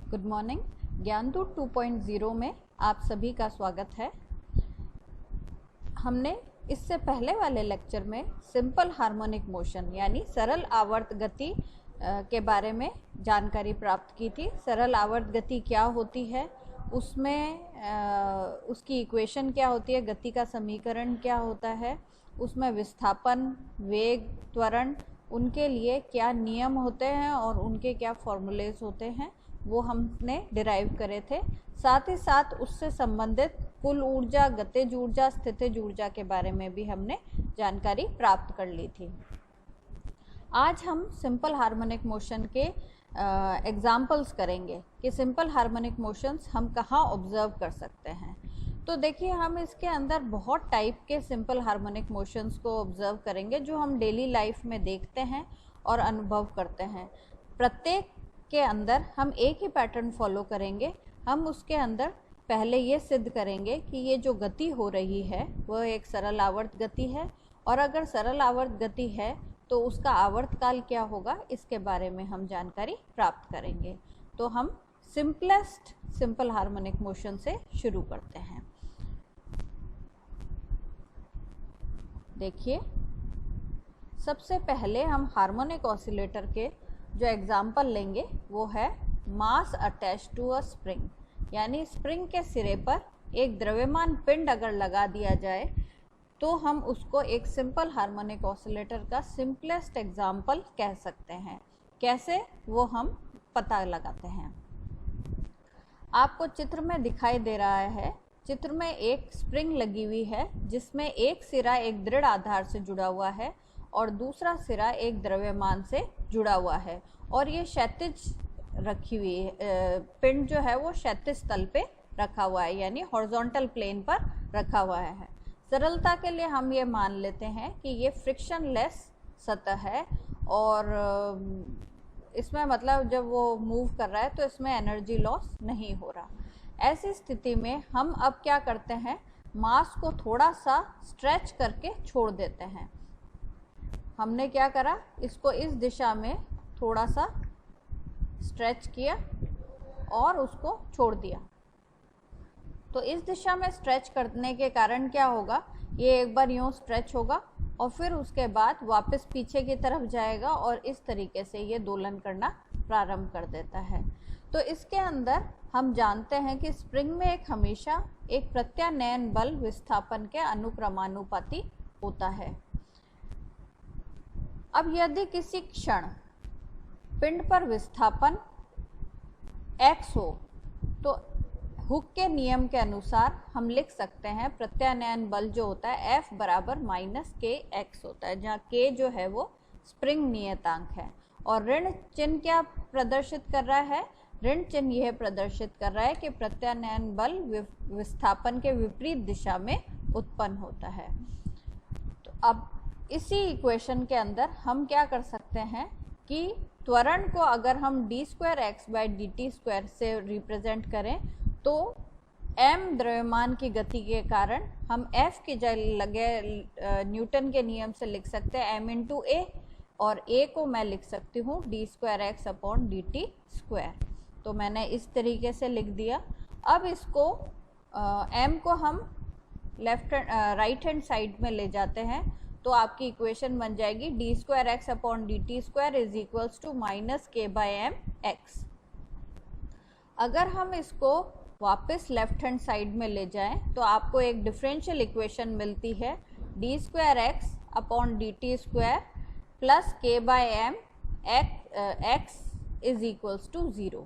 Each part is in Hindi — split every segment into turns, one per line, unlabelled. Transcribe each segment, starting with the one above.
Good morning. ज्ञानदूत 2.0 में आप सभी का स्वागत है। हमने इससे पहले वाले लेक्चर में सिंपल हार्मोनिक मोशन यानी सरल आवर्त गति के बारे में जानकारी प्राप्त की थी। सरल आवर्त गति क्या होती है, उसमें उसकी इक्वेशन क्या होती है, गति का समीकरण क्या होता है, उसमें विस्थापन, वेग, त्वरण, उनके लिए क्या नियम होते हैं और उनके क्या फॉर्मूलेज होते हैं, वो हमने डिराइव करे थे। साथ ही साथ उससे संबंधित कुल ऊर्जा, गतिज ऊर्जा, स्थितिज ऊर्जा के बारे में भी हमने जानकारी प्राप्त कर ली थी। आज हम सिंपल हार्मोनिक मोशन के एग्जाम्पल्स करेंगे कि सिंपल हार्मोनिक मोशंस हम कहाँ ऑब्जर्व कर सकते हैं। तो देखिए, हम इसके अंदर बहुत टाइप के सिंपल हार्मोनिक मोशंस को ऑब्जर्व करेंगे जो हम डेली लाइफ में देखते हैं और अनुभव करते हैं। प्रत्येक के अंदर हम एक ही पैटर्न फॉलो करेंगे। हम उसके अंदर पहले ये सिद्ध करेंगे कि ये जो गति हो रही है वह एक सरल आवर्त गति है, और अगर सरल आवर्त गति है तो उसका आवर्तकाल क्या होगा, इसके बारे में हम जानकारी प्राप्त करेंगे। तो हम सिंपलेस्ट सिंपल हार्मोनिक मोशन से शुरू करते हैं। देखिए, सबसे पहले हम हार्मोनिक ऑसिलेटर के जो एग्जाम्पल लेंगे वो है mass attach to a spring, यानी स्प्रिंग के सिरे पर एक द्रव्यमान पिंड अगर लगा दिया जाए तो हम उसको एक सिंपल हार्मोनिक ऑसिलेटर का सिंपलेस्ट एग्जाम्पल कह सकते हैं। कैसे, वो हम पता लगाते हैं। आपको चित्र में दिखाई दे रहा है, चित्र में एक स्प्रिंग लगी हुई है जिसमें एक सिरा एक दृढ़ आधार से जुड़ा हुआ है और दूसरा सिरा एक द्रव्यमान से जुड़ा हुआ है, और ये क्षैतिज रखी हुई है। पिंड जो है वो क्षैतिज तल पे रखा हुआ है, यानी हॉरिजॉन्टल प्लेन पर रखा हुआ है। सरलता के लिए हम ये मान लेते हैं कि ये फ्रिक्शनलेस सतह है, और इसमें मतलब जब वो मूव कर रहा है तो इसमें एनर्जी लॉस नहीं हो रहा। ऐसी स्थिति में हम अब क्या करते हैं, मास को थोड़ा सा स्ट्रेच करके छोड़ देते हैं। हमने क्या करा, इसको इस दिशा में थोड़ा सा स्ट्रेच किया और उसको छोड़ दिया। तो इस दिशा में स्ट्रेच करने के कारण क्या होगा, ये एक बार यूँ स्ट्रेच होगा और फिर उसके बाद वापस पीछे की तरफ जाएगा और इस तरीके से ये दोलन करना प्रारंभ कर देता है। तो इसके अंदर हम जानते हैं कि स्प्रिंग में एक हमेशा एक प्रत्यानयन बल विस्थापन के अनुक्रमानुपाती होता है। अब यदि किसी क्षण पिंड पर विस्थापन x हो तो हुक के नियम के अनुसार हम लिख सकते हैं प्रत्यानयन बल जो होता है F बराबर -kx होता है, जहाँ k जो है वो स्प्रिंग नियतांक है। और ऋण चिन्ह क्या प्रदर्शित कर रहा है, ऋण चिन्ह यह प्रदर्शित कर रहा है कि प्रत्यानयन बल विस्थापन के विपरीत दिशा में उत्पन्न होता है। तो अब इसी इक्वेशन के अंदर हम क्या कर सकते हैं कि त्वरण को अगर हम d2x/dt² से रिप्रेजेंट करें तो m द्रव्यमान की गति के कारण हम F की जगह न्यूटन के नियम से लिख सकते हैं m × a, और a को मैं लिख सकती हूँ d2x/dt²। तो मैंने इस तरीके से लिख दिया। अब इसको m को हम राइट हैंड साइड में ले जाते हैं तो आपकी इक्वेशन बन जाएगी d2x/dt² = -k/mx। अगर हम इसको वापस लेफ्ट हैंड साइड में ले जाएं तो आपको एक डिफरेंशियल इक्वेशन मिलती है d2x/dt² + k/m x = 0।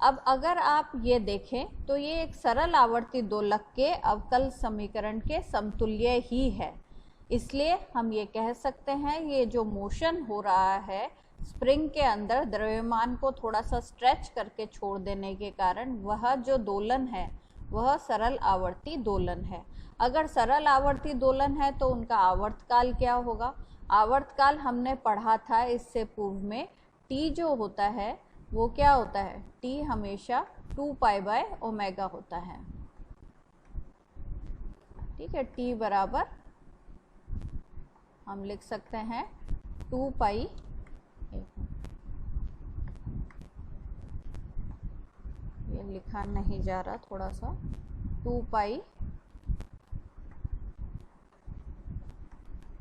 अब अगर आप ये देखें तो ये एक सरल आवर्ती दोलक के अवकल समीकरण के समतुल्य ही है। इसलिए हम ये कह सकते हैं ये जो मोशन हो रहा है स्प्रिंग के अंदर द्रव्यमान को थोड़ा सा स्ट्रेच करके छोड़ देने के कारण वह जो दोलन है वह सरल आवर्ती दोलन है। अगर सरल आवर्ती दोलन है तो उनका आवर्तकाल क्या होगा, आवर्तकाल हमने पढ़ा था इससे पूर्व में, t जो होता है वो क्या होता है, t हमेशा 2π/ω होता है। ठीक है, t बराबर हम लिख सकते हैं 2π लिखा नहीं जा रहा थोड़ा सा, 2 पाई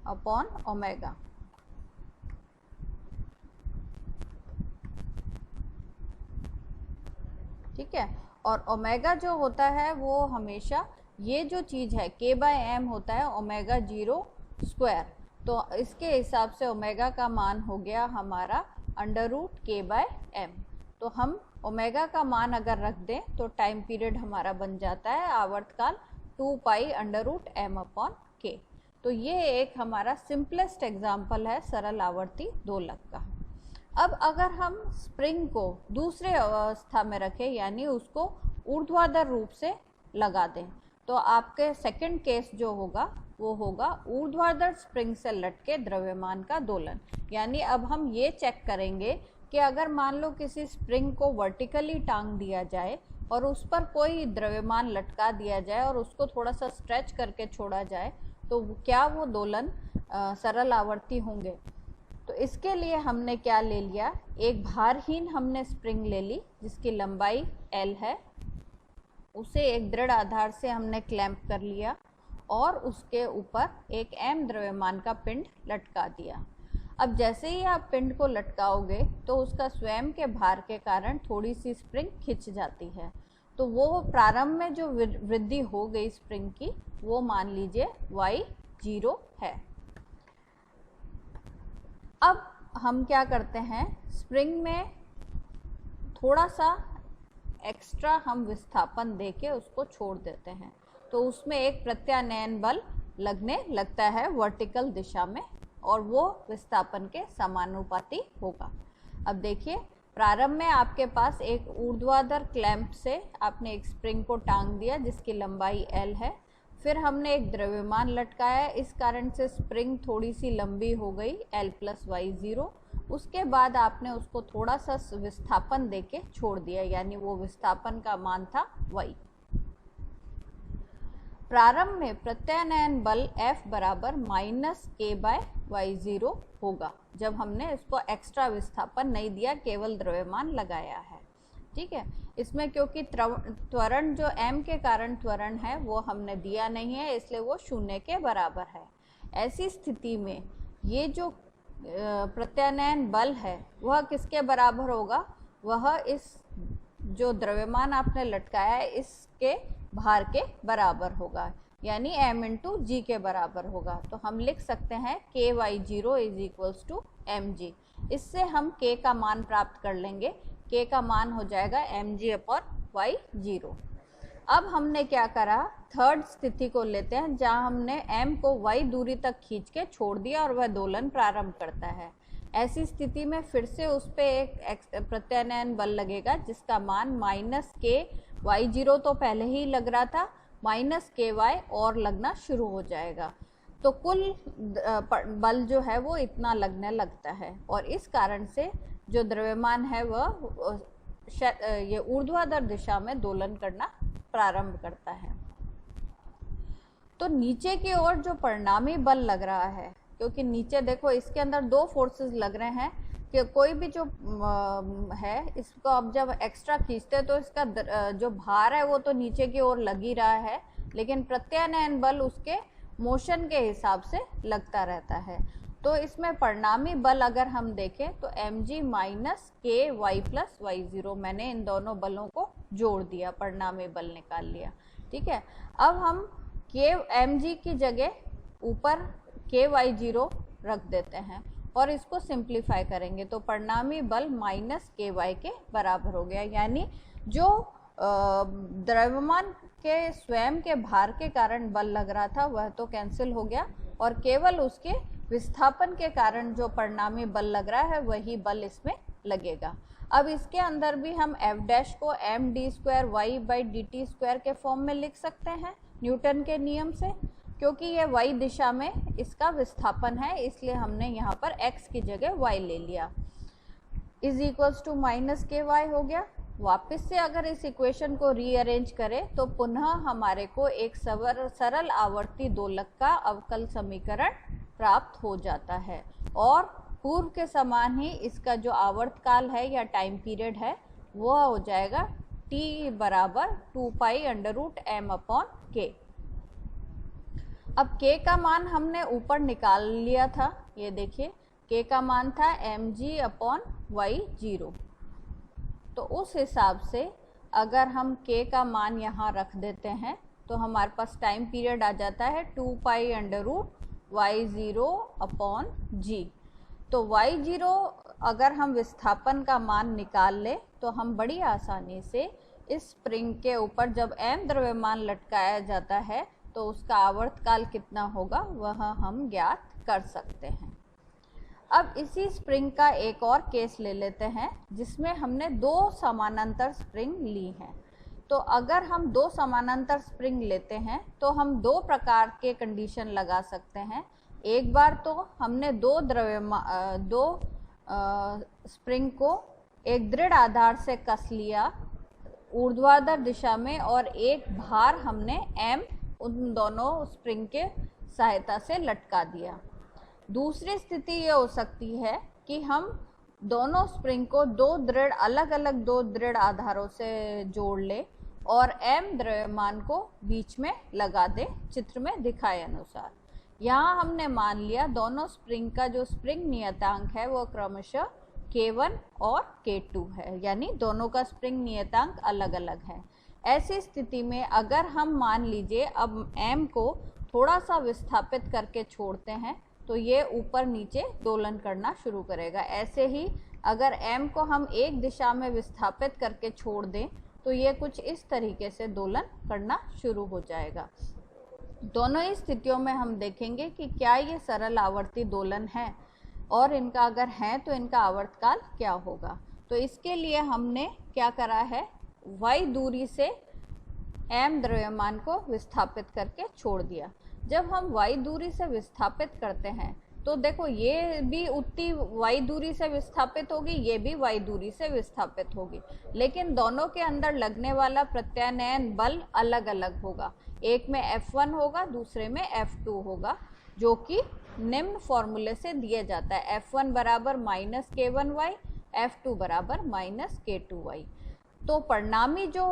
अपॉन ओमेगा। ठीक है, और ओमेगा जो होता है वो हमेशा ये जो चीज़ है k बाय एम होता है ओमेगा 0 स्क्वायर, तो इसके हिसाब से ओमेगा का मान हो गया हमारा under root k by M. तो हम ओमेगा का मान अगर रख दें तो टाइम पीरियड हमारा बन जाता है आवर्तकाल 2 pi under root M upon K. तो ये एक हमारा सिंपलेस्ट एग्जाम्पल है सरल आवर्ती दोलक का। अब अगर हम स्प्रिंग को दूसरे अवस्था में रखें, यानी उसको ऊर्ध्वाधर रूप से लगा दें, तो आपके सेकंड केस जो होगा वो होगा ऊर्ध्वाधर स्प्रिंग से लटके द्रव्यमान का दोलन। यानी अब हम ये चेक करेंगे कि अगर मान लो किसी स्प्रिंग को वर्टिकली टांग दिया जाए और उस पर कोई द्रव्यमान लटका दिया जाए और उसको थोड़ा सा स्ट्रेच करके छोड़ा जाए, तो क्या वो दोलन सरल आवर्ती होंगे। तो इसके लिए हमने क्या ले लिया, एक भारहीन हमने स्प्रिंग ले ली जिसकी लंबाई L है, उसे एक दृढ़ आधार से हमने क्लैंप कर लिया और उसके ऊपर एक m द्रव्यमान का पिंड लटका दिया। अब जैसे ही आप पिंड को लटकाओगे तो उसका स्वयं के भार के कारण थोड़ी सी स्प्रिंग खिंच जाती है, तो वो प्रारंभ में जो वृद्धि हो गई स्प्रिंग की वो मान लीजिए y0 है। अब हम क्या करते हैं, स्प्रिंग में थोड़ा सा एक्स्ट्रा हम विस्थापन देके उसको छोड़ देते हैं, तो उसमें एक प्रत्यानयन बल लगने लगता है वर्टिकल दिशा में और वो विस्थापन के समानुपाती होगा। अब देखिए, प्रारंभ में आपके पास एक ऊर्ध्वाधर क्लैंप से आपने एक स्प्रिंग को टांग दिया जिसकी लंबाई L है, फिर हमने एक द्रव्यमान लटकाया, इस कारण से स्प्रिंग थोड़ी सी लंबी हो गई L प्लस y0। उसके बाद आपने उसको थोड़ा सा विस्थापन देके छोड़ दिया, यानी वो विस्थापन का मान था y। प्रारंभ में प्रत्यानयन बल F बराबर माइनस k बाय y0 होगा जब हमने इसको एक्स्ट्रा विस्थापन नहीं दिया, केवल द्रव्यमान लगाया है। ठीक है, इसमें क्योंकि त्वरण जो m के कारण त्वरण है वो हमने दिया नहीं है, इसलिए वो 0 के बराबर है। ऐसी स्थिति में ये जो प्रत्यानयन बल है वह किसके बराबर होगा, वह इस जो द्रव्यमान आपने लटकाया है इसके भार के बराबर होगा, यानी m इंटू जी के बराबर होगा। तो हम लिख सकते हैं k y0 is equals to mg। इससे हम k का मान प्राप्त कर लेंगे, k का मान हो जाएगा mg अपॉन y0। अब हमने क्या करा, थर्ड स्थिति को लेते हैं जहां हमने m को y दूरी तक खींच के छोड़ दिया और वह दोलन प्रारंभ करता है। ऐसी स्थिति में फिर से उस पर एक प्रत्यानयन बल लगेगा जिसका मान माइनस k y0 तो पहले ही लग रहा था, माइनस ky और लगना शुरू हो जाएगा, तो कुल बल जो है वो इतना लगने लगता है और इस कारण से जो द्रव्यमान है वह ये ऊर्ध्वाधर दिशा में दोलन करना प्रारंभ करता है। तो नीचे की ओर जो परिणामी बल लग रहा है, क्योंकि नीचे देखो इसके अंदर दो फोर्सेस लग रहे हैं कि कोई भी जो है इसको अब जब एक्स्ट्रा खींचते हैं तो इसका जो भार है वो तो नीचे की ओर लग ही रहा है, लेकिन प्रत्यानयन बल उसके मोशन के हिसाब से लगता रहता है। तो इसमें परिणामी बल अगर हम देखें तो mg माइनस के वाई प्लस y0, मैंने इन दोनों बलों को जोड़ दिया, परिणामी बल निकाल लिया। ठीक है, अब हम के mg की जगह ऊपर के y0 रख देते हैं और इसको सिंप्लीफाई करेंगे तो परिणामी बल माइनस के वाई के बराबर हो गया, यानी जो द्रव्यमान के स्वयं के भार के कारण बल लग रहा था वह तो कैंसिल हो गया और केवल उसके विस्थापन के कारण जो परिणामी बल लग रहा है वही बल इसमें लगेगा। अब इसके अंदर भी हम f डैश को m d square Y by D T square के फॉर्म में लिख सकते हैं न्यूटन के नियम से, क्योंकि ये y दिशा में इसका विस्थापन है, इसलिए हमने यहाँ पर x की जगह y ले लिया, इज इक्वल्स टू माइनस के वाई हो गया। वापस से अगर इस इक्वेशन को रीअरेंज करें तो पुनः हमारे को एक सरल आवर्ती दोलक का अवकल समीकरण प्राप्त हो जाता है और पूर्व के समान ही इसका जो आवर्तकाल है या टाइम पीरियड है वो हो जाएगा T बराबर 2 pi under root m upon k। अब k का मान हमने ऊपर निकाल लिया था, ये देखिए k का मान था mg अपॉन y0। तो उस हिसाब से अगर हम k का मान यहाँ रख देते हैं तो हमारे पास टाइम पीरियड आ जाता है 2 pi under root y0 upon g। तो y0 अगर हम विस्थापन का मान निकाल ले तो हम बड़ी आसानी से इस स्प्रिंग के ऊपर जब m द्रव्यमान लटकाया जाता है तो उसका आवर्तकाल कितना होगा वह हम ज्ञात कर सकते हैं। अब इसी स्प्रिंग का एक और केस ले लेते हैं जिसमें हमने दो समानांतर स्प्रिंग ली हैं। तो अगर हम दो समानांतर स्प्रिंग लेते हैं तो हम दो प्रकार के कंडीशन लगा सकते हैं। एक बार तो हमने दो स्प्रिंग को एक दृढ़ आधार से कस लिया ऊर्ध्वाधर दिशा में और एक भार हमने m उन दोनों स्प्रिंग के सहायता से लटका दिया। दूसरी स्थिति ये हो सकती है कि हम दोनों स्प्रिंग को अलग अलग दो दृढ़ आधारों से जोड़ ले और m द्रव्यमान को बीच में लगा दे चित्र में दिखाए अनुसार। यहाँ हमने मान लिया दोनों स्प्रिंग का जो स्प्रिंग नियतांक है वो क्रमशः K1 और K2 है, यानी दोनों का स्प्रिंग नियतांक अलग अलग है। ऐसी स्थिति में अगर हम मान लीजिए अब m को थोड़ा सा विस्थापित करके छोड़ते हैं तो ये ऊपर नीचे दोलन करना शुरू करेगा। ऐसे ही अगर m को हम एक दिशा में विस्थापित करके छोड़ दें तो ये कुछ इस तरीके से दोलन करना शुरू हो जाएगा। दोनों ही स्थितियों में हम देखेंगे कि क्या ये सरल आवर्ती दोलन है और इनका अगर है तो इनका आवर्तकाल क्या होगा। तो इसके लिए हमने क्या करा है, y दूरी से m द्रव्यमान को विस्थापित करके छोड़ दिया। जब हम y दूरी से विस्थापित करते हैं तो देखो ये भी उतनी y दूरी से विस्थापित होगी, ये भी y दूरी से विस्थापित होगी, लेकिन दोनों के अंदर लगने वाला प्रत्यानयन बल अलग अलग होगा। एक में F1 होगा, दूसरे में F2 होगा, जो कि निम्न फॉर्मूले से दिया जाता है। F1 बराबर माइनस K1y, F2 बराबर माइनस K2y। तो परिणामी जो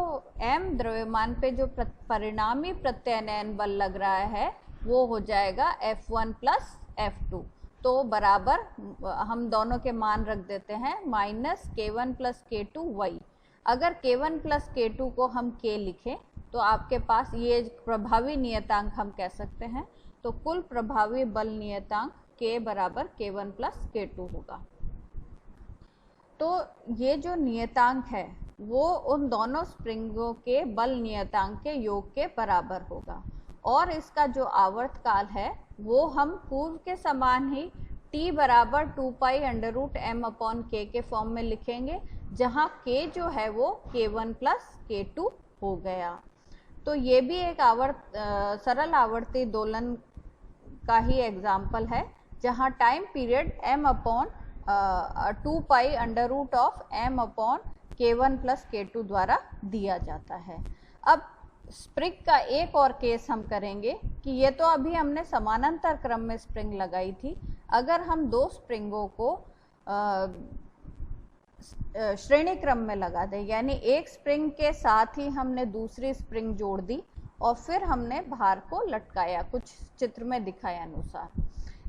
m द्रव्यमान पे जो परिणामी प्रत्यानयन बल लग रहा है वो हो जाएगा F1 प्लस F2। तो बराबर हम दोनों के मान रख देते हैं माइनस K1 प्लस K2y। अगर K1 प्लस K2 को हम K लिखें तो आपके पास ये प्रभावी नियतांक हम कह सकते हैं। तो कुल प्रभावी बल नियतांक K बराबर K1 प्लस K2 होगा। तो ये जो नियतांक है वो उन दोनों स्प्रिंगों के बल नियतांक के योग के बराबर होगा और इसका जो आवर्तकाल है वो हम पूर्व के समान ही T बराबर 2 pi under root m upon k के फॉर्म में लिखेंगे, जहाँ k जो है वो K1 प्लस K2 हो गया। तो ये भी एक सरल आवर्ती दोलन का ही एग्जाम्पल है जहाँ time period m upon 2 pi under root of m upon K1 plus K2 द्वारा दिया जाता है। अब स्प्रिंग का एक और केस हम करेंगे कि ये तो अभी हमने समानांतर क्रम में स्प्रिंग लगाई थी। अगर हम दो स्प्रिंगों को श्रेणी क्रम में लगा दें, यानी एक स्प्रिंग के साथ ही हमने दूसरी स्प्रिंग जोड़ दी और फिर हमने भार को लटकाया कुछ चित्र में दिखाए अनुसार।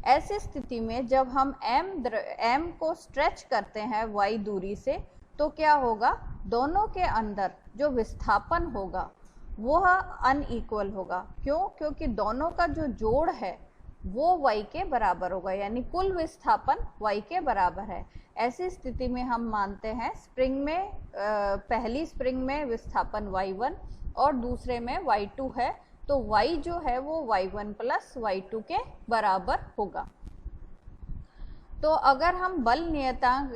ऐसी स्थिति में जब हम m को स्ट्रेच करते हैं y दूरी से तो क्या होगा, दोनों के अंदर जो विस्थापन होगा वह अनइक्वल होगा। क्यों? क्योंकि दोनों का जो जोड़ है वो y के बराबर होगा, यानी कुल विस्थापन y के बराबर है। ऐसी स्थिति में हम मानते हैं स्प्रिंग में पहली स्प्रिंग में विस्थापन y1 और दूसरे में y2 है, तो y जो है वो y1 प्लस y2 के बराबर होगा। तो अगर हम बल नियतांक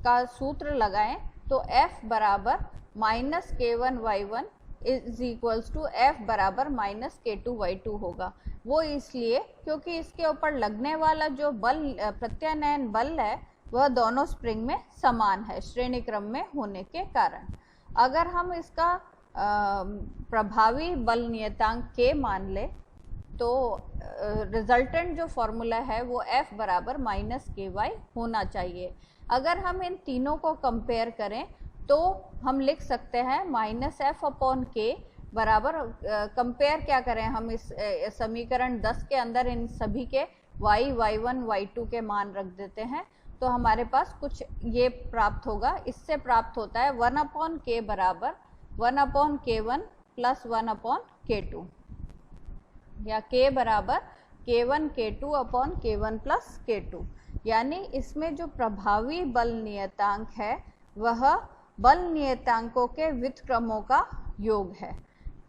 का सूत्र लगाएं तो F बराबर minus K1 y1 is equals to F बराबर माइनस K2 y2 होगा। वो इसलिए क्योंकि इसके ऊपर लगने वाला जो बल प्रत्यानयन बल है वह दोनों स्प्रिंग में समान है श्रेणी क्रम में होने के कारण। अगर हम इसका प्रभावी बल नियतांक K मान ले तो रिजल्टेंट जो फॉर्मूला है वो F बराबर माइनस KY होना चाहिए। अगर हम इन तीनों को कंपेयर करें तो हम लिख सकते हैं -f/k बराबर, कंपेयर क्या करें हम इस समीकरण 10 के अंदर इन सभी के y, y1, y2 के मान रख देते हैं, तो हमारे पास कुछ ये प्राप्त होगा। इससे प्राप्त होता है 1/k बराबर 1/k1 प्लस 1/k2, या k बराबर k1 k2 upon k1 plus k2। यानी इसमें जो प्रभावी बल नियतांक है वह बल नियतांकों के व्युत्क्रमों का योग है।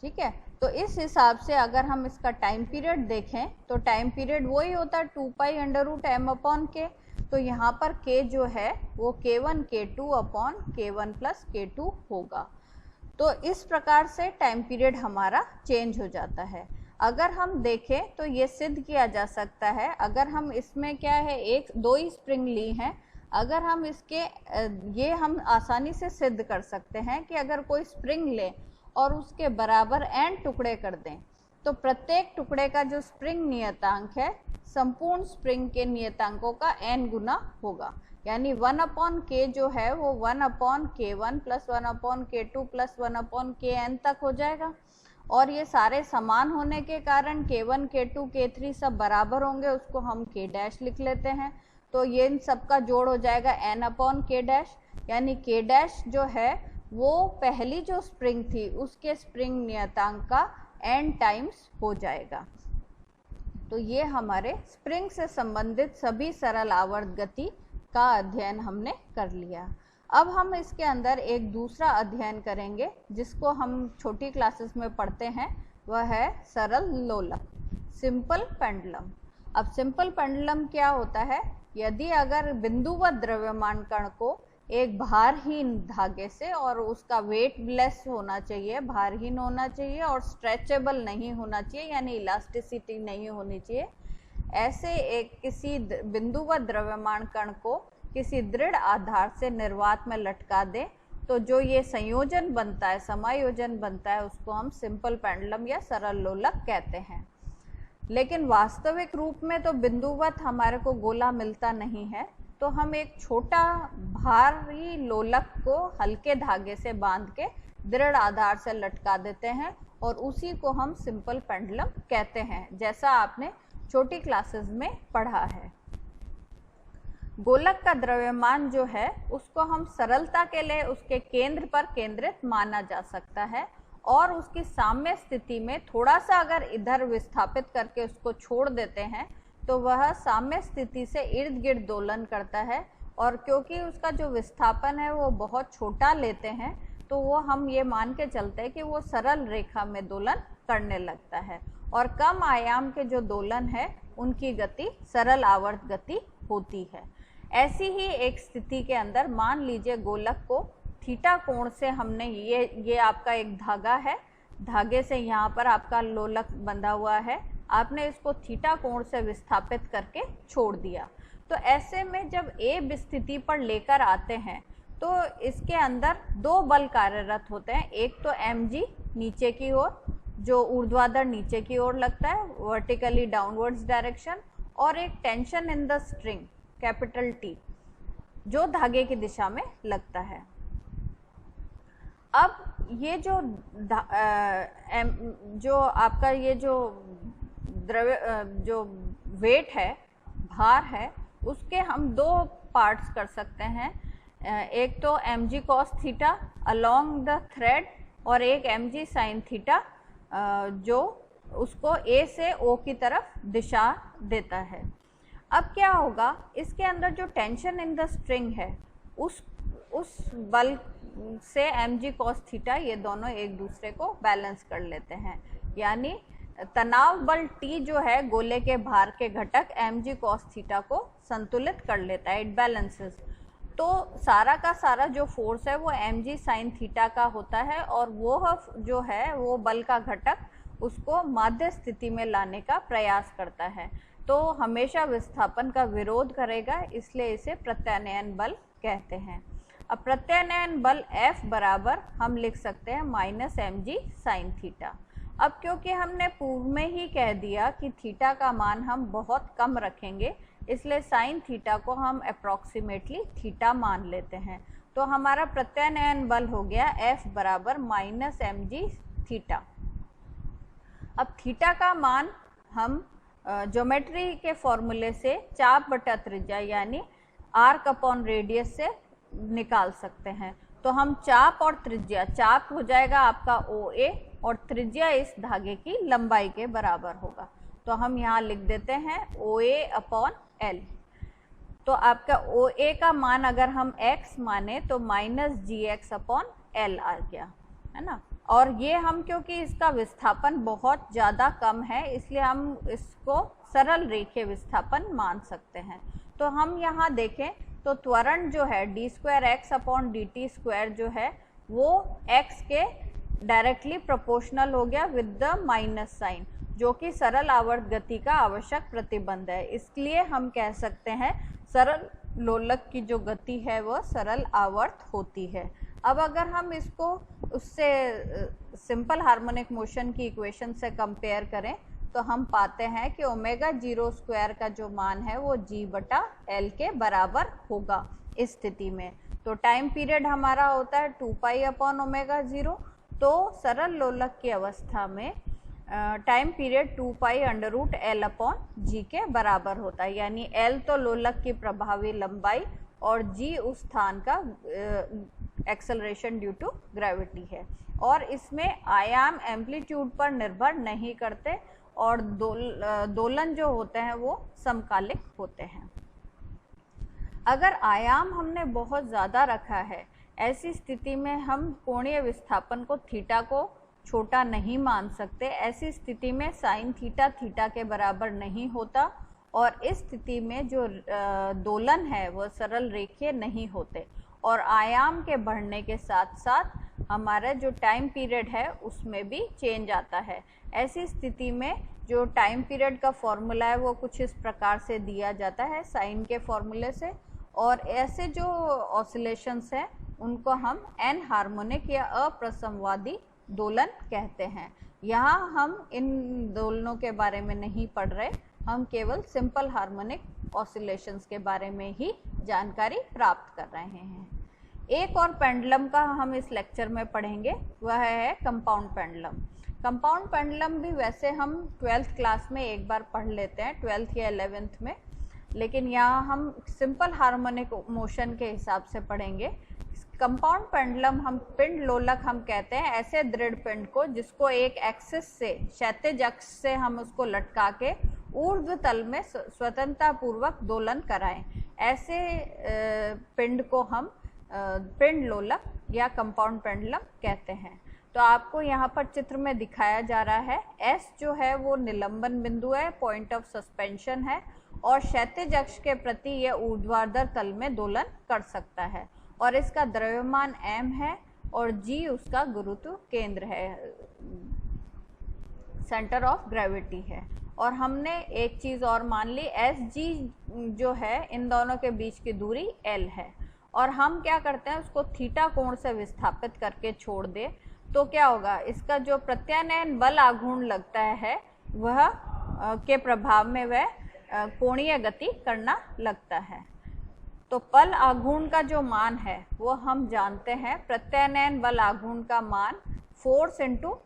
ठीक है, तो इस हिसाब से अगर हम इसका टाइम पीरियड देखें तो टाइम पीरियड वही होता है 2π√m/k। तो यहाँ पर k जो है वो k1 k2 upon k1 plus k2 होगा। तो इस प्रकार से टाइम पीरियड हमारा चेंज हो जाता है। अगर हम देखें तो ये सिद्ध किया जा सकता है, अगर हम इसमें क्या है दो ही स्प्रिंग ली हैं, अगर हम इसके ये हम आसानी से सिद्ध कर सकते हैं कि अगर कोई स्प्रिंग ले और उसके बराबर n टुकड़े कर दें तो प्रत्येक टुकड़े का जो स्प्रिंग नियतांक है संपूर्ण स्प्रिंग के नियतांकों का n गुना होगा। यानी 1/k जो है वो 1/k1 plus 1/k2 plus 1/kn तक हो जाएगा। और ये सारे समान होने के कारण k1 k2 k3 सब बराबर होंगे, उसको हम k डैश लिख लेते हैं। तो ये इन सबका जोड़ हो जाएगा n/k डैश, यानी k डैश जो है वो पहली जो स्प्रिंग थी उसके स्प्रिंग नियतांक का n टाइम्स हो जाएगा। तो ये हमारे स्प्रिंग से संबंधित सभी सरल आवर्त गति का अध्ययन हमने कर लिया। अब हम इसके अंदर एक दूसरा अध्ययन करेंगे जिसको हम छोटी क्लासेस में पढ़ते हैं, वह है सरल लोलक, सिंपल पेंडुलम। अब सिंपल पेंडुलम क्या होता है? यदि अगर बिंदुवत द्रव्यमान कण को एक भारहीन धागे से, और उसका वेट लेस होना चाहिए, भारहीन होना चाहिए और स्ट्रेचेबल नहीं होना चाहिए, यानी इलास्टिसिटी नहीं होनी चाहिए, ऐसे एक किसी बिंदुवत द्रव्यमान कण को किसी दृढ़ आधार से निर्वात में लटका दें तो जो ये संयोजन बनता है, समायोजन बनता है, उसको हम सिंपल पेंडुलम या सरल लोलक कहते हैं। लेकिन वास्तविक रूप में तो बिंदुवत हमारे को गोला मिलता नहीं है, तो हम एक छोटा भारी लोलक को हल्के धागे से बांध के दृढ़ आधार से लटका देते हैं और उसी को हम सिंपल पेंडुलम कहते हैं, जैसा आपने छोटी क्लासेस में पढ़ा है। गोलक का द्रव्यमान जो है उसको हम सरलता के लिए उसके केंद्र पर केंद्रित माना जा सकता है, और उसकी साम्य स्थिति में थोड़ा सा अगर इधर विस्थापित करके उसको छोड़ देते हैं तो वह साम्य स्थिति से इर्द गिर्द दोलन करता है। और क्योंकि उसका जो विस्थापन है वो बहुत छोटा लेते हैं तो वो हम ये मान के चलते हैं कि वो सरल रेखा में दोलन करने लगता है, और कम आयाम के जो दोलन है उनकी गति सरल आवर्त गति होती है। ऐसी ही एक स्थिति के अंदर मान लीजिए गोलक को थीटा कोण से हमने ये आपका एक धागा है, धागे से यहाँ पर आपका लोलक बंधा हुआ है, आपने इसको थीटा कोण से विस्थापित करके छोड़ दिया। तो ऐसे में जब ए स्थिति पर लेकर आते हैं तो इसके अंदर दो बल कार्यरत होते हैं। एक तो mg नीचे की ओर, जो ऊर्ध्वाधर नीचे की ओर लगता है, वर्टिकली डाउनवर्ड्स डायरेक्शन, और एक tension in the string capital T जो धागे की दिशा में लगता है। अब ये जो आपका ये जो जो वेट है, भार है, उसके हम दो पार्ट्स कर सकते हैं। एक तो mg cos theta along the thread, और एक mg sin थीटा जो उसको A से O की तरफ दिशा देता है। अब क्या होगा, इसके अंदर जो टेंशन इन द स्ट्रिंग है उस बल से mg cos थीटा ये दोनों एक दूसरे को बैलेंस कर लेते हैं। यानी तनाव बल T जो है गोले के भार के घटक mg cos थीटा को संतुलित कर लेता है, इट बैलेंसेस। तो सारा का सारा जो फोर्स है वो mg sin थीटा का होता है, और वो जो है वो बल का घटक उसको माध्य स्थिति में लाने का प्रयास करता है, तो हमेशा विस्थापन का विरोध करेगा, इसलिए इसे प्रत्यानयन बल कहते हैं। अब प्रत्यानयन बल F बराबर हम लिख सकते हैं -mg sin थीटा। अब क्योंकि हमने पूर्व में ही कह दिया कि थीटा का मान हम बहुत कम रखेंगे, इसलिए साइन थीटा को हम अप्रॉक्सीमेटली थीटा मान लेते हैं, तो हमारा प्रत्यानयन बल हो गया F बराबर -mg थीटा। अब थीटा का मान हम ज्योमेट्री के फॉर्मूले से चाप बटा त्रिज्या यानी आर्क अपॉन रेडियस से निकाल सकते हैं। तो हम चाप और त्रिज्या, चाप हो जाएगा आपका OA और त्रिज्या इस धागे की लंबाई के बराबर होगा। तो हम यहाँ लिख देते हैं OA अपॉन L। तो आपका OA का मान अगर हम x माने तो -gx अपॉन L आ गया, है ना। और ये हम क्योंकि इसका विस्थापन बहुत ज़्यादा कम है इसलिए हम इसको सरल रेखीय विस्थापन मान सकते हैं। तो हम यहाँ देखें तो त्वरण जो है d2x अपॉन dt² जो है वो x के डायरेक्टली प्रोपोर्शनल हो गया विद द माइनस साइन, जो कि सरल आवर्त गति का आवश्यक प्रतिबंध है। इसलिए हम कह सकते हैं सरल लोलक की जो गति है वह सरल आवर्त होती है। अब अगर हम इसको उससे सिंपल हार्मोनिक मोशन की इक्वेशन से कंपेयर करें तो हम पाते हैं कि ω02 का जो मान है वो g/L के बराबर होगा इस स्थिति में। तो टाइम पीरियड हमारा होता है 2π/ω0। तो सरल लोलक की अवस्था में टाइम पीरियड 2π√L/g के बराबर होता है, यानी L तो लोलक की प्रभावी लंबाई और g उस स्थान का एक्सेलरेशन ड्यू टू ग्रेविटी है। और इसमें आयाम एम्पलीट्यूड पर निर्भर नहीं करते और दोलन जो होते हैं वो समकालिक होते हैं। अगर आयाम हमने बहुत ज़्यादा रखा है, ऐसी स्थिति में हम कोणीय विस्थापन को थीटा को छोटा नहीं मान सकते। ऐसी स्थिति में साइन थीटा थीटा के बराबर नहीं होता और इस स्थिति में जो दोलन है वह सरल रेखीय नहीं होते और आयाम के बढ़ने के साथ साथ हमारा जो टाइम पीरियड है उसमें भी चेंज आता है। ऐसी स्थिति में जो टाइम पीरियड का फॉर्मूला है वो कुछ इस प्रकार से दिया जाता है साइन के फॉर्मूले से, और ऐसे जो ऑसिलेशंस हैं उनको हम एन हार्मोनिक या अप्रसमवादी दोलन कहते हैं। यहाँ हम इन दोलनों के बारे में नहीं पढ़ रहे, हम केवल सिंपल हार्मोनिक ऑसिलेशंस के बारे में ही जानकारी प्राप्त कर रहे हैं। एक और पेंडुलम का हम इस लेक्चर में पढ़ेंगे, वह है कंपाउंड पेंडुलम। कंपाउंड पेंडुलम भी वैसे हम 12th क्लास में एक बार पढ़ लेते हैं, 12th या 11th में, लेकिन यहाँ हम सिंपल हार्मोनिक मोशन के हिसाब से पढ़ेंगे। कंपाउंड पेंडुलम हम पिंड लोलक हम कहते हैं ऐसे दृढ़ पिंड को जिसको एक एक्सिस से, क्षैतिज अक्ष से हम उसको लटका के ऊर्ध्व तल में स्वतंत्रता पूर्वक दोलन कराएं। ऐसे पिंड को हम पिंड लोलक या कंपाउंड पेंडुलम कहते हैं। तो आपको यहाँ पर चित्र में दिखाया जा रहा है, S जो है वो निलंबन बिंदु है, पॉइंट ऑफ सस्पेंशन है और क्षैतिज अक्ष के प्रति यह ऊर्ध्वाधर तल में दोलन कर सकता है और इसका द्रव्यमान m है और g उसका गुरुत्व केंद्र है, सेंटर ऑफ ग्रेविटी है। और हमने एक चीज़ और मान ली, Sg जो है इन दोनों के बीच की दूरी L है और हम क्या करते हैं उसको थीटा कोण से विस्थापित करके छोड़ दे तो क्या होगा, इसका जो प्रत्यानयन बल आघूर्ण लगता है वह के प्रभाव में वह कोणीय गति करना लगता है। तो बल आघूर्ण का जो मान है वो हम जानते हैं, प्रत्यानयन बल आघूर्ण का मान फोर्स इंटू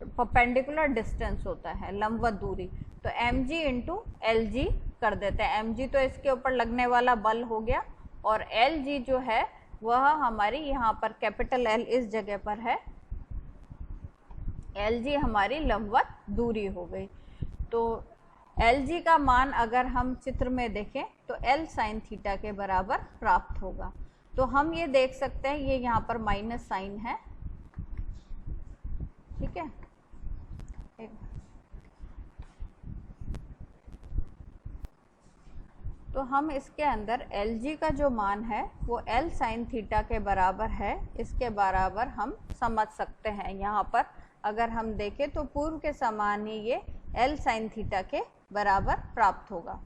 परपेंडिकुलर डिस्टेंस होता है, लंबवत दूरी। तो mg इंटू Lg कर देते हैं। mg तो इसके ऊपर लगने वाला बल हो गया और Lg जो है वह हमारी यहाँ पर कैपिटल L इस जगह पर है, Lg हमारी लंबवत दूरी हो गई। तो Lg का मान अगर हम चित्र में देखें तो L साइन थीटा के बराबर प्राप्त होगा। तो हम ये देख सकते हैं ये यहाँ पर माइनस साइन है, ठीक है। तो हम इसके अंदर Lg का जो मान है वो L साइन थीटा के बराबर है, इसके बराबर हम समझ सकते हैं। यहाँ पर अगर हम देखें तो पूर्व के समान ही ये L साइन थीटा के बराबर प्राप्त होगा।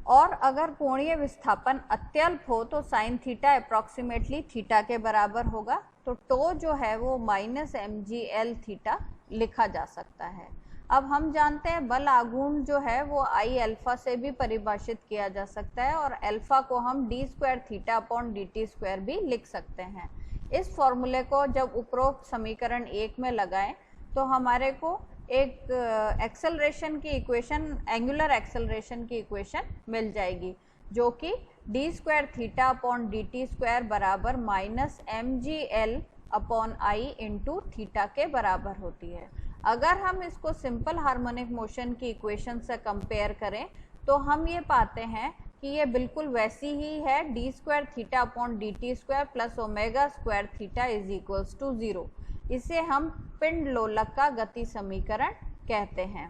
और अगर कोणीय विस्थापन अत्यल्प हो तो साइन थीटा अप्रॉक्सीमेटली थीटा के बराबर होगा। तो टो जो है वो -mg L थीटा लिखा जा सकता है। अब हम जानते हैं बल आघूर्ण जो है वो आई अल्फा से भी परिभाषित किया जा सकता है और अल्फा को हम D square theta upon D T square भी लिख सकते हैं। इस फॉर्मूले को जब उपरोक्त समीकरण 1 में लगाएं तो हमारे को एक एक्सेलरेशन की इक्वेशन, एंगुलर एक्सेलरेशन की इक्वेशन मिल जाएगी, जो कि D square theta upon D T square बराबर minus M G L upon I into theta के बराबर होती है। अगर हम इसको सिंपल हार्मोनिक मोशन की इक्वेशन से कंपेयर करें तो हम ये पाते हैं कि ये बिल्कुल वैसी ही है, d square theta upon D T square plus omega square theta is equals to 0। इसे हम पिंड लोलक का गति समीकरण कहते हैं।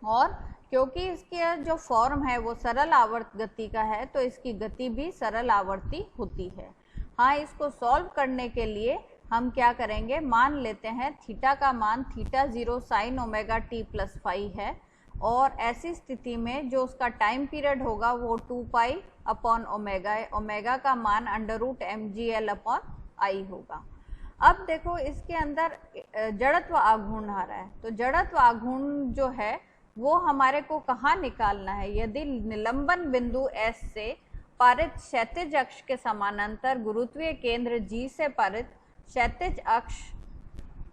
और क्योंकि इसकी जो फॉर्म है वो सरल आवर्त गति का है तो इसकी गति भी सरल आवर्ती होती है। हाँ, इसको सॉल्व करने के लिए हम क्या करेंगे, मान लेते हैं थीटा का मान theta 0 sine omega t plus phi है और ऐसी स्थिति में जो उसका टाइम पीरियड होगा वो 2 पाई अपॉन ओमेगा है। ओमेगा का मान under root m G L upon I होगा। अब देखो इसके अंदर जड़त्व आघूर्ण आ रहा है, तो जड़त्व आघूर्ण जो है वो हमारे को कहाँ निकालना है। यदि निलंबन बिंदु S से पारित क्षैतिज अक्ष के समानांतर गुरुत्वीय केंद्र G से पारित क्षैतिज अक्ष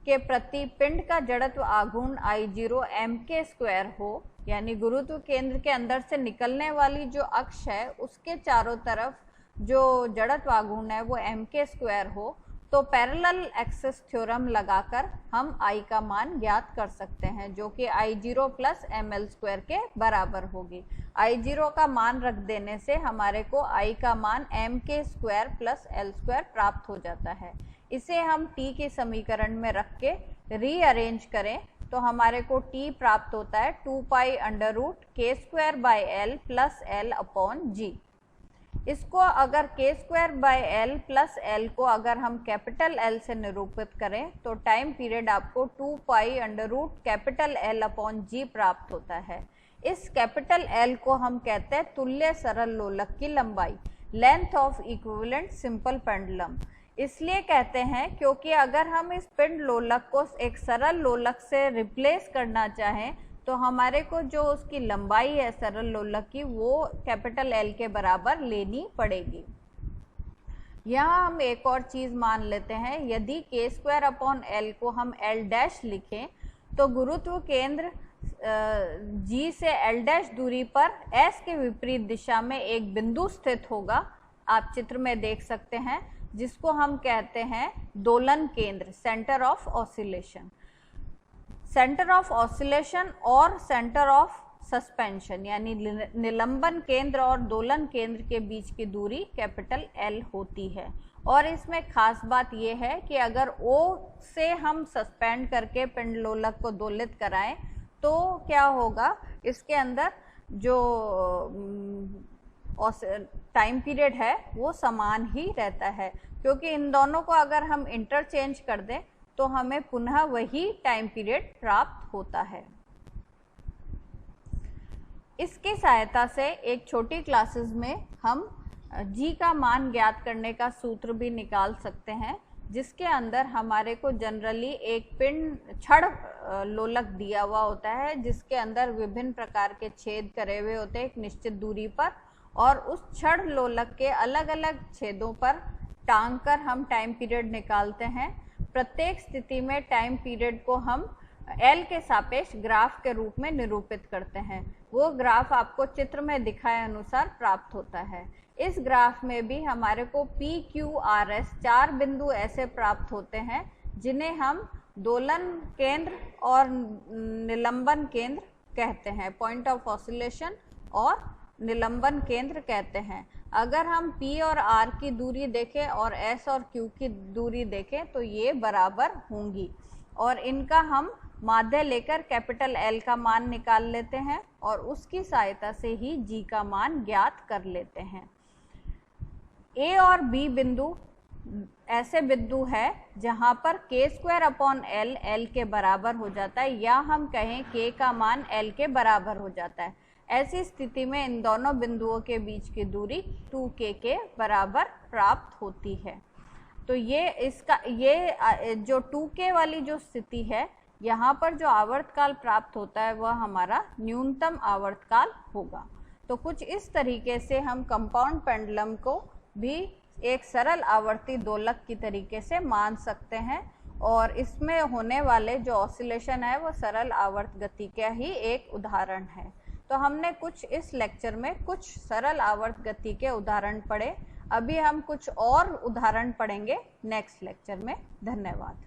के प्रति पिंड का जड़त्व आघूर्ण I0 m के स्क्वायर हो, यानी गुरुत्व केंद्र के अंदर से निकलने वाली जो अक्ष है उसके चारों तरफ जो जड़त्व आघूर्ण है वो m के स्क्वायर हो, तो पैरेलल एक्सिस थ्योरम लगाकर हम I का मान ज्ञात कर सकते हैं, जो कि I0 प्लस ml स्क्वायर के बराबर होगी। I0 का मान रख देने से हमारे को I का मान m के स्क्वायर प्लस l स्क्वायर प्राप्त हो जाता है। इसे हम t के समीकरण में रख के रीअरेंज करें तो हमारे को t प्राप्त होता है 2 pi under root k square by l plus l upon G. इसको अगर k square by l plus l को अगर हम कैपिटल L से निरूपित करें तो टाइम पीरियड आपको 2 pi under root capital L upon G प्राप्त होता है। इस कैपिटल L को हम कहते हैं तुल्य सरल लोलक की लंबाई, length of equivalent simple pendulum. इसलिए कहते हैं क्योंकि अगर हम इस पिंड लोलक को एक सरल लोलक से रिप्लेस करना चाहें तो हमारे को जो उसकी लंबाई है सरल लोलक की वो कैपिटल L के बराबर लेनी पड़ेगी। यहाँ हम एक और चीज़ मान लेते हैं, यदि k स्क्वायर अपॉन L को हम L डैश लिखें तो गुरुत्व केंद्र G से L डैश दूरी पर S के विपरीत दिशा में एक बिंदु स्थित होगा, आप चित्र में देख सकते हैं, जिसको हम कहते हैं दोलन केंद्र, centre of oscillation. Centre of oscillation और सेंटर ऑफ सस्पेंशन यानी निलंबन केंद्र और दोलन केंद्र के बीच की दूरी कैपिटल L होती है। और इसमें खास बात यह है कि अगर O से हम सस्पेंड करके पिंड लोलक को दोलित कराएं तो क्या होगा, इसके अंदर जो टाइम पीरियड है वो समान ही रहता है, क्योंकि इन दोनों को अगर हम इंटरचेंज कर दें तो हमें पुनः वही टाइम पीरियड प्राप्त होता है। इसकी सहायता से एक छोटी क्लासेस में हम G का मान ज्ञात करने का सूत्र भी निकाल सकते हैं, जिसके अंदर हमारे को जनरली एक पिंड छड़ लोलक दिया हुआ होता है जिसके अंदर विभिन्न प्रकार के छेद करे हुए होते हैं एक निश्चित दूरी पर, और उस छड़ लोलक के अलग अलग छेदों पर टांग कर हम टाइम पीरियड निकालते हैं। प्रत्येक स्थिति में टाइम पीरियड को हम L के सापेक्ष ग्राफ के रूप में निरूपित करते हैं। वो ग्राफ आपको चित्र में दिखाए अनुसार प्राप्त होता है। इस ग्राफ में भी हमारे को P, Q, R, S 4 बिंदु ऐसे प्राप्त होते हैं जिन्हें हम दोलन केंद्र और निलंबन केंद्र कहते हैं, पॉइंट ऑफ ऑसिलेशन और निलंबन केंद्र कहते हैं। अगर हम P और R की दूरी देखें और S और Q की दूरी देखें तो ये बराबर होंगी और इनका हम माध्य लेकर कैपिटल L का मान निकाल लेते हैं और उसकी सहायता से ही G का मान ज्ञात कर लेते हैं। A और B बिंदु ऐसे बिंदु है जहां पर k square upon L L के बराबर हो जाता है, या हम कहें k का मान L के बराबर हो जाता है। ऐसी स्थिति में इन दोनों बिंदुओं के बीच की दूरी 2k के बराबर प्राप्त होती है। तो ये जो 2k वाली जो स्थिति है यहाँ पर जो आवर्तकाल प्राप्त होता है वह हमारा न्यूनतम आवर्तकाल होगा। तो कुछ इस तरीके से हम कंपाउंड पेंडुलम को भी एक सरल आवर्ती दोलक की तरीके से मान सकते हैं, और इसमें होने वाले जो ऑसिलेशन है वो सरल आवर्त गति का ही एक उदाहरण है। तो हमने कुछ इस लेक्चर में कुछ सरल आवर्त गति के उदाहरण पढ़े। अभी हम कुछ और उदाहरण पढ़ेंगे नेक्स्ट लेक्चर में। धन्यवाद।